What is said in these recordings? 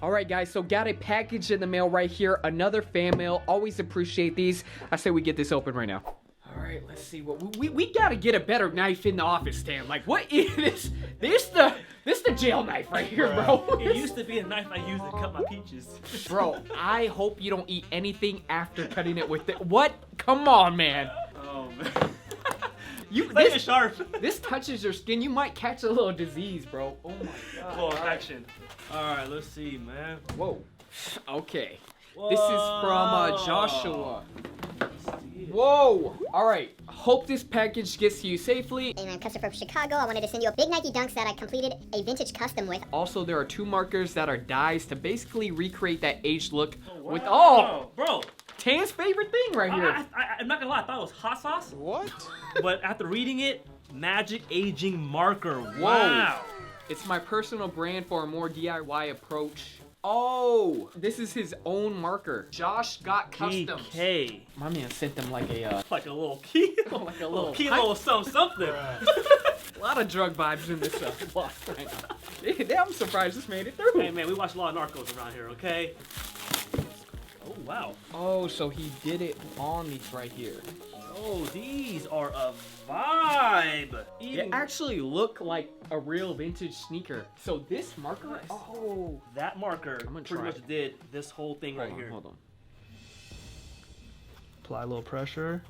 All right, guys, so got a package in the mail right here. Another fan mail. Always appreciate these. I say we get this open right now. All right, let's see what we gotta get a better knife in the office, Stan. Like, what is this? This the jail knife right here, bro. It used to be a knife I used to cut my peaches. Bro, I hope you don't eat anything after cutting it with it. What? Come on, man. Oh man. This sharp. This touches your skin. You might catch a little disease, bro. Oh my god. Full infection. All right, let's see, man. Whoa. Okay. Whoa. This is from Joshua. Whoa! Alright, hope this package gets to you safely. Hey man, customer from Chicago. I wanted to send you a big Nike Dunks that I completed a vintage custom with. Also, there are 2 markers that are dyes to basically recreate that aged look with bro. Tan's favorite thing right here. I'm not gonna lie, I thought it was hot sauce. What? But after reading it, magic aging marker. Whoa. Wow. It's my personal brand for a more DIY approach. Oh, this is his own marker. Josh got customs. PK. My man sent them like a little kilo. like a little kilo of something. A lot of drug vibes in this box right now. I'm surprised this made it through. Hey man, we watch a lot of Narcos around here, okay? Oh wow. Oh, so he did it on these right here. Oh, these are a vibe. It actually look like a real vintage sneaker. So this marker, Nice. oh, That marker I'm gonna pretty try much it. did this whole thing right here. Hold on. Apply a little pressure.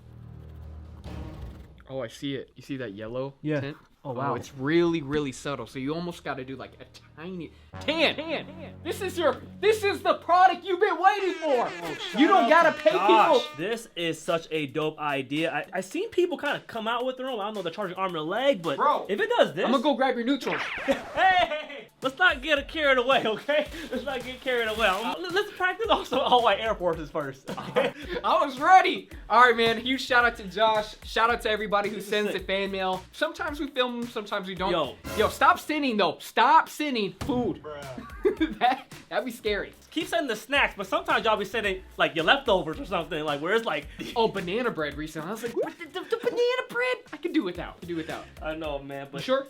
Oh, I see it. You see that yellow Yeah. tint? Oh, wow. it's really, really subtle. So you almost got to do like a tiny Tan. This is the product you've been waiting for. You don't gotta pay people. This is such a dope idea. I seen people kind of come out with their own. I don't know, they're charging arm and a leg, but Bro, if it does this, I'm gonna go grab your neutral. hey, let's not get carried away, okay? Let's not get carried away. Let's practice also all white Air Forces first. Okay? I was ready. All right, man. Huge shout out to Josh. Shout out to everybody who sends the fan mail. Sometimes we film them, sometimes we don't. Yo, stop sending though. Stop sending food. That'd be scary. Keep sending the snacks, but sometimes y'all be sending like your leftovers or something, like where it's like, oh, banana bread recently. I was like, what, the banana bread? I can do without. I know, man, but Sure.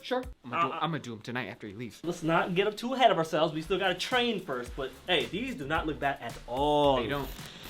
I'm gonna do them tonight after he leaves. let's not get up too ahead of ourselves. We still gotta train first, but hey, these do not look bad at all. They don't.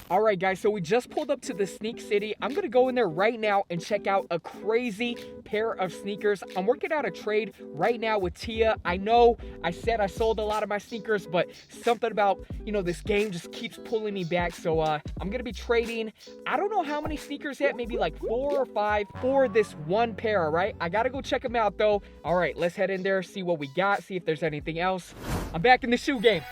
All right, guys, so we just pulled up to the Sneak City. I'm gonna go in there right now and check out a crazy pair of sneakers. I'm working out a trade right now with Tia. I know I said I sold a lot of my sneakers, but something about, this game just keeps pulling me back. So I'm gonna be trading, I don't know how many sneakers yet, maybe like 4 or 5 for this one pair, all right? I gotta go check them out though. All right, let's head in there, see what we got, see if there's anything else. I'm back in the shoe game.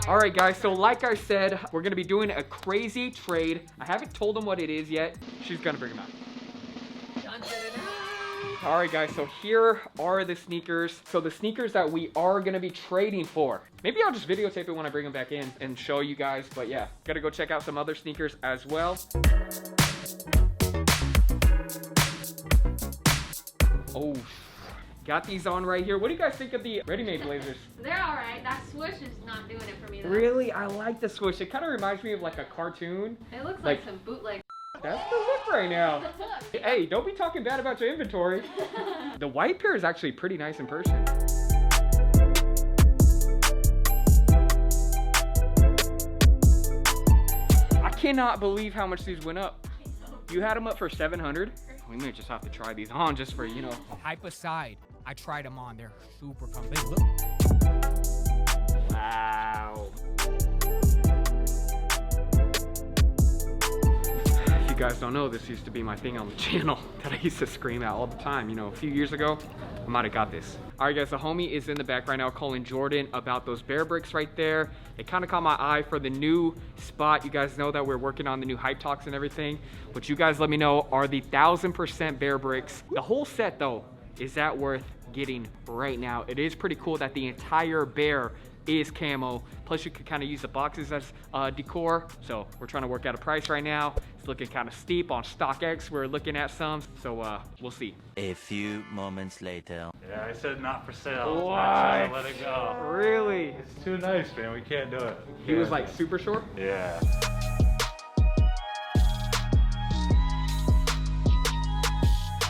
All right, guys, so like I said, we're gonna be doing a crazy trade. I haven't told them what it is yet. She's gonna bring them out. All right, guys, so here are the sneakers. So the sneakers that we are gonna be trading for. Maybe I'll just videotape it when I bring them back in and show you guys, but yeah, gotta go check out some other sneakers as well. Oh. Got these on right here. What do you guys think of the ready-made blazers? They're all right. That swoosh is not doing it for me, though. Really? I like the swoosh. It kind of reminds me of like a cartoon. It looks like some bootleg. That's the look right now. Hey, don't be talking bad about your inventory. The white pair is actually pretty nice in person. I cannot believe how much these went up. You had them up for 700. We may just have to try these on just for, Hype aside, I tried them on. They're super comfy. Look. Wow. If you guys don't know, this used to be my thing on the channel that I used to scream out all the time. A few years ago, I might have got this. All right, guys, the homie is in the back right now calling Jordan about those bear bricks right there. It kind of caught my eye for the new spot. You guys know that we're working on the new hype talks and everything. What you guys let me know are the 1000% bear bricks. The whole set, though, is that worth getting right now? It is pretty cool that the entire bear is camo. Plus, you could kind of use the boxes as decor. So we're trying to work out a price right now. It's looking kind of steep on StockX. We're looking at some, so we'll see. A few moments later. Yeah, I said not for sale. Why? Let it go. Really? It's too nice, man. We can't do it. He was like super short? Yeah.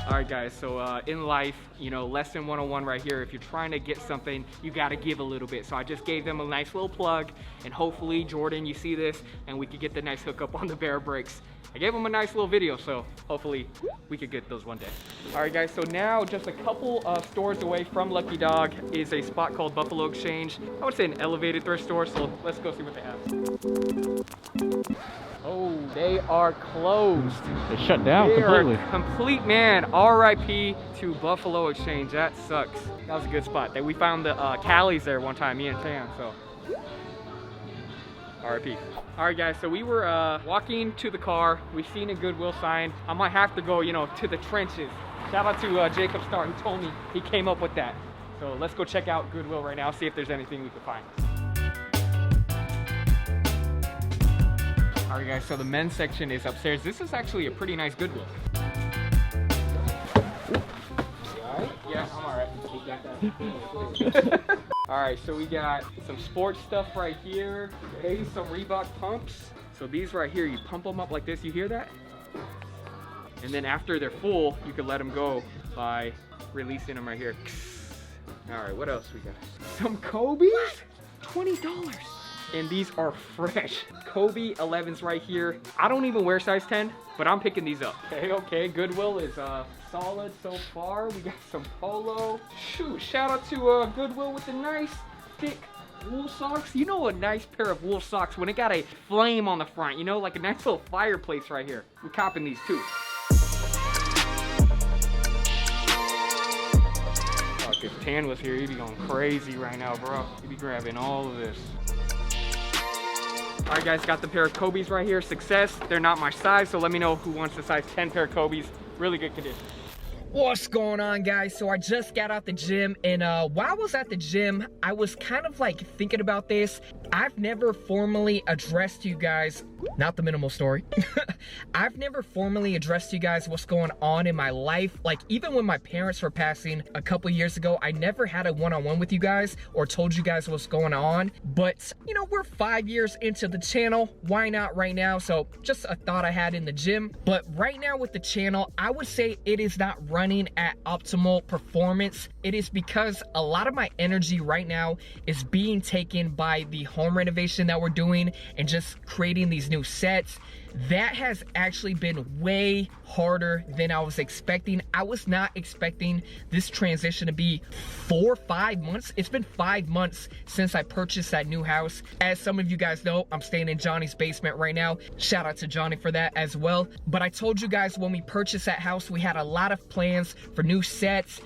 All right, guys, so in life, you know, lesson 101 right here. If you're trying to get something, you got to give a little bit. So I just gave them a nice little plug, and hopefully, Jordan, you see this, and we could get the nice hookup on the bear brakes. I gave them a nice little video, so hopefully we could get those one day. All right, guys, so now just a couple of stores away from Lucky Dog is a spot called Buffalo Exchange. I would say an elevated thrift store, so let's go see what they have. Oh, they are closed. They shut down They completely. are complete, man. RIP to Buffalo Exchange. That sucks. That was a good spot. We found the Callies there one time, me and Tam, so RIP. All right, guys, so we were walking to the car. We've seen a Goodwill sign. I might have to go, you know, to the trenches. Shout out to Jacob Starr, who told me he came up with that. So let's go check out Goodwill right now, see if there's anything we can find. All right, guys, so the men's section is upstairs. This is actually a pretty nice Goodwill. Yeah, I'm all right. All right, so we got some sports stuff right here. Hey, some Reebok pumps. So these right here, you pump them up like this. You hear that? And then after they're full, you can let them go by releasing them right here. All right, what else we got? Some Kobe's, $20. And these are fresh. Kobe 11s right here. I don't even wear size 10, but I'm picking these up. Okay, Goodwill is solid so far. We got some polo. Shoot, shout out to Goodwill with the nice thick wool socks. You know, a nice pair of wool socks when it got a flame on the front, you know, like a nice little fireplace right here. We're copping these too. Fuck, if Tan was here, he'd be going crazy right now, bro. He'd be grabbing all of this. All right, guys, got the pair of Kobe's right here. Success. They're not my size, so let me know who wants the size 10 pair of Kobe's. Really good condition. What's going on, guys? So I just got out the gym, and while I was at the gym, I was kind of like thinking about this. I've never formally addressed you guys, not the minimal story. I've never formally addressed you guys what's going on in my life. Like, even when my parents were passing a couple years ago, I never had a one-on-one with you guys or told you guys what's going on. But, you know, we're 5 years into the channel. Why not right now? So just a thought I had in the gym. But right now with the channel, I would say it is not running at optimal performance. It is because a lot of my energy right now is being taken by the home renovation that we're doing and just creating these new sets. That has actually been way harder than I was expecting. I was not expecting this transition to be 4 or 5 months. It's been 5 months since I purchased that new house. As some of you guys know, I'm staying in Johnny's basement right now. Shout out to Johnny for that as well. But I told you guys when we purchased that house, we had a lot of plans for new sets.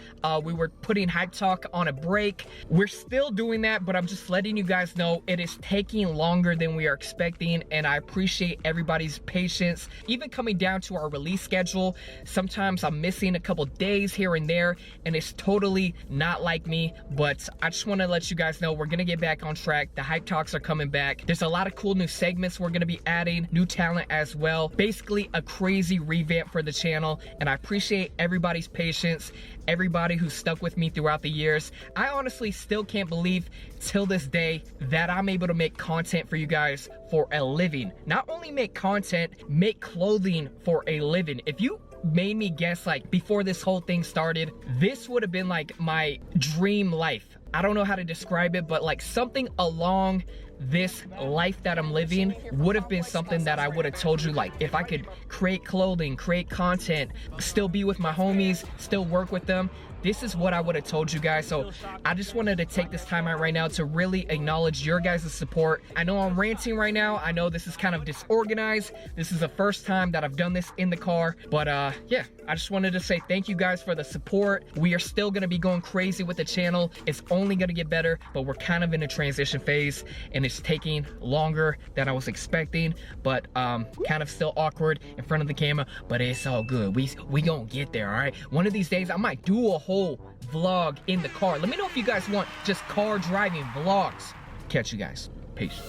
We were putting Hype Talk on a break. We're still doing that, but I'm just letting you guys know it is taking longer than we are expecting, and I appreciate everybody's patience. Even coming down to our release schedule, sometimes I'm missing a couple days here and there, and it's totally not like me, but I just want to let you guys know we're gonna get back on track. The Hype Talks are coming back. There's a lot of cool new segments we're gonna be adding, new talent as well. Basically a crazy revamp for the channel, and I appreciate everybody's patience, everybody who's stuck with me throughout the years. I honestly still can't believe till this day that I'm able to make content for you guys for a living. Not only make content, make clothing for a living. If you made me guess, like, before this whole thing started, this would have been like my dream life. I don't know how to describe it, but like something along this life that I'm living would have been something that I would have told you, like, if I could create clothing, create content, still be with my homies, still work with them, this is what I would have told you guys. So I just wanted to take this time out right now to really acknowledge your guys' support. I know I'm ranting right now. I know this is kind of disorganized. This is the first time that I've done this in the car, but yeah, I just wanted to say thank you guys for the support. We are still gonna be going crazy with the channel. It's only gonna get better, but we're kind of in a transition phase, and it's taking longer than I was expecting, but kind of still awkward in front of the camera, but it's all good. We gonna get there, all right? One of these days I might do a whole vlog in the car. Let me know if you guys want just car driving vlogs. Catch you guys. Peace.